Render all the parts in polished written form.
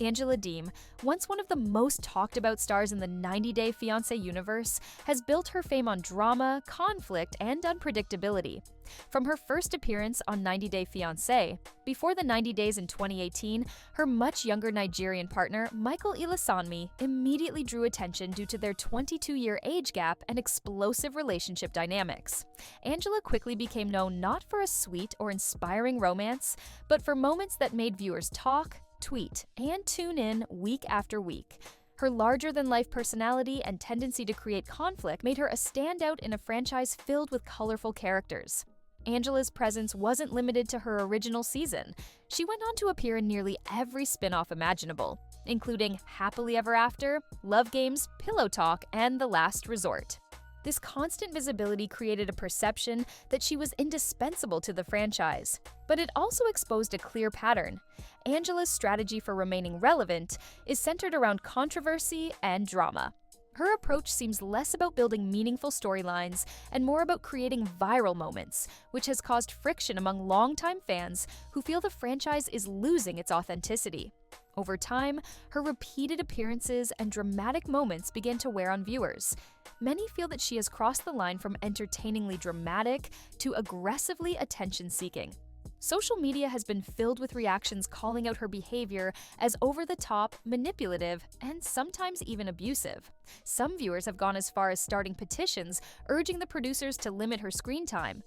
Angela Deem, once one of the most talked about stars in the 90-Day Fiancé universe, has built her fame on drama, conflict, and unpredictability. From her first appearance on 90-Day Fiancé, before the 90 Days in 2018, her much younger Nigerian partner, Michael Ilasanmi, immediately drew attention due to their 22-year age gap and explosive relationship dynamics. Angela quickly became known not for a sweet or inspiring romance, but for moments that made viewers talk, tweet, and tune in week after week. Her larger-than-life personality and tendency to create conflict made her a standout in a franchise filled with colorful characters. Angela's presence wasn't limited to her original season. She went on to appear in nearly every spin-off imaginable, including Happily Ever After, Love Games, Pillow Talk, and The Last Resort. This constant visibility created a perception that she was indispensable to the franchise, but it also exposed a clear pattern. Angela's strategy for remaining relevant is centered around controversy and drama. Her approach seems less about building meaningful storylines and more about creating viral moments, which has caused friction among longtime fans who feel the franchise is losing its authenticity. Over time, her repeated appearances and dramatic moments began to wear on viewers. Many feel that she has crossed the line from entertainingly dramatic to aggressively attention-seeking. Social media has been filled with reactions calling out her behavior as over-the-top, manipulative, and sometimes even abusive. Some viewers have gone as far as starting petitions urging the producers to limit her screen time,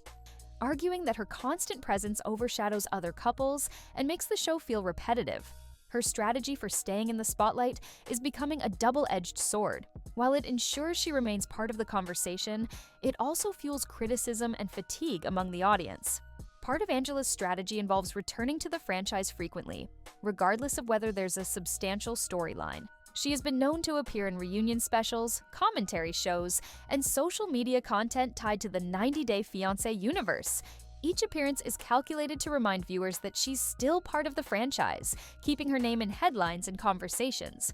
arguing that her constant presence overshadows other couples and makes the show feel repetitive. Her strategy for staying in the spotlight is becoming a double-edged sword. While it ensures she remains part of the conversation, it also fuels criticism and fatigue among the audience. Part of Angela's strategy involves returning to the franchise frequently, regardless of whether there's a substantial storyline. She has been known to appear in reunion specials, commentary shows, and social media content tied to the 90-Day Fiancé universe. Each appearance is calculated to remind viewers that she's still part of the franchise, keeping her name in headlines and conversations.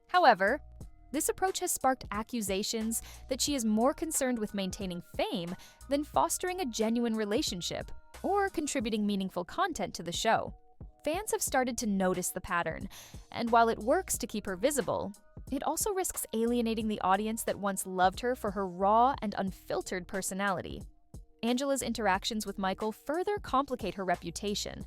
However, this approach has sparked accusations that she is more concerned with maintaining fame than fostering a genuine relationship or contributing meaningful content to the show. Fans have started to notice the pattern, and while it works to keep her visible, it also risks alienating the audience that once loved her for her raw and unfiltered personality. Angela's interactions with Michael further complicate her reputation.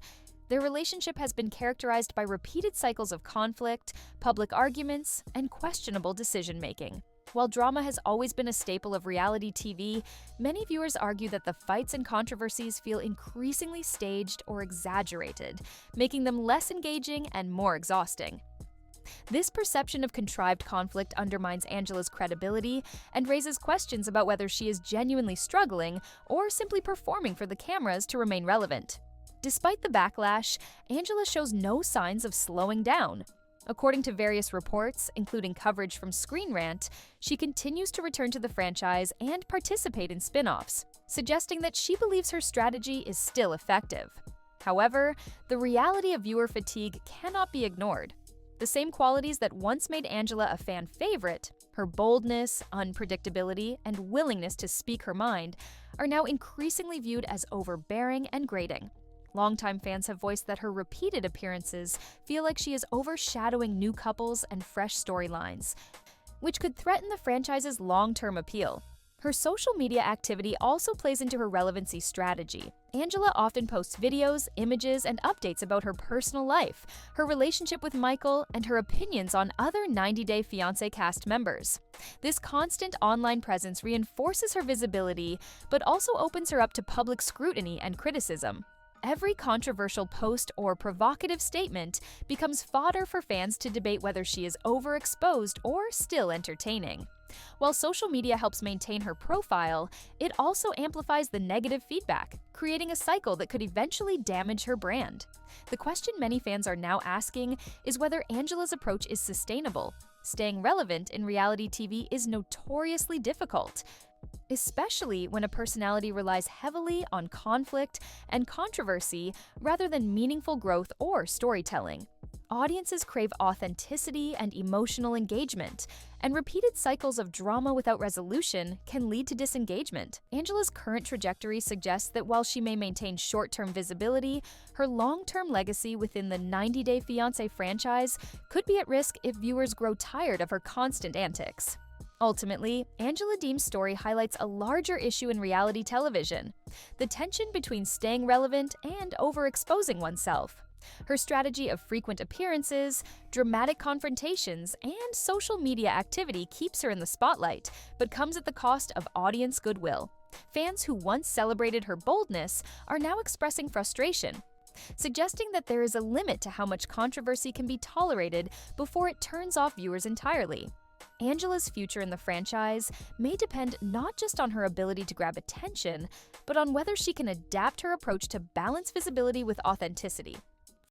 Their relationship has been characterized by repeated cycles of conflict, public arguments, and questionable decision-making. While drama has always been a staple of reality TV, many viewers argue that the fights and controversies feel increasingly staged or exaggerated, making them less engaging and more exhausting. This perception of contrived conflict undermines Angela's credibility and raises questions about whether she is genuinely struggling or simply performing for the cameras to remain relevant. Despite the backlash, Angela shows no signs of slowing down. According to various reports, including coverage from Screen Rant, she continues to return to the franchise and participate in spin-offs, suggesting that she believes her strategy is still effective. However, the reality of viewer fatigue cannot be ignored. The same qualities that once made Angela a fan favorite, her boldness, unpredictability, and willingness to speak her mind, are now increasingly viewed as overbearing and grating. Longtime fans have voiced that her repeated appearances feel like she is overshadowing new couples and fresh storylines, which could threaten the franchise's long-term appeal. Her social media activity also plays into her relevancy strategy. Angela often posts videos, images, and updates about her personal life, her relationship with Michael, and her opinions on other 90-Day Fiancé cast members. This constant online presence reinforces her visibility, but also opens her up to public scrutiny and criticism. Every controversial post or provocative statement becomes fodder for fans to debate whether she is overexposed or still entertaining. While social media helps maintain her profile, it also amplifies the negative feedback, creating a cycle that could eventually damage her brand. The question many fans are now asking is whether Angela's approach is sustainable. Staying relevant in reality TV is notoriously difficult. especially when a personality relies heavily on conflict and controversy rather than meaningful growth or storytelling. Audiences crave authenticity and emotional engagement, and repeated cycles of drama without resolution can lead to disengagement. Angela's current trajectory suggests that while she may maintain short-term visibility, her long-term legacy within the 90 Day Fiancé franchise could be at risk if viewers grow tired of her constant antics. Ultimately, Angela Deem's story highlights a larger issue in reality television: the tension between staying relevant and overexposing oneself. Her strategy of frequent appearances, dramatic confrontations, and social media activity keeps her in the spotlight, but comes at the cost of audience goodwill. Fans who once celebrated her boldness are now expressing frustration, suggesting that there is a limit to how much controversy can be tolerated before it turns off viewers entirely. Angela's future in the franchise may depend not just on her ability to grab attention, but on whether she can adapt her approach to balance visibility with authenticity.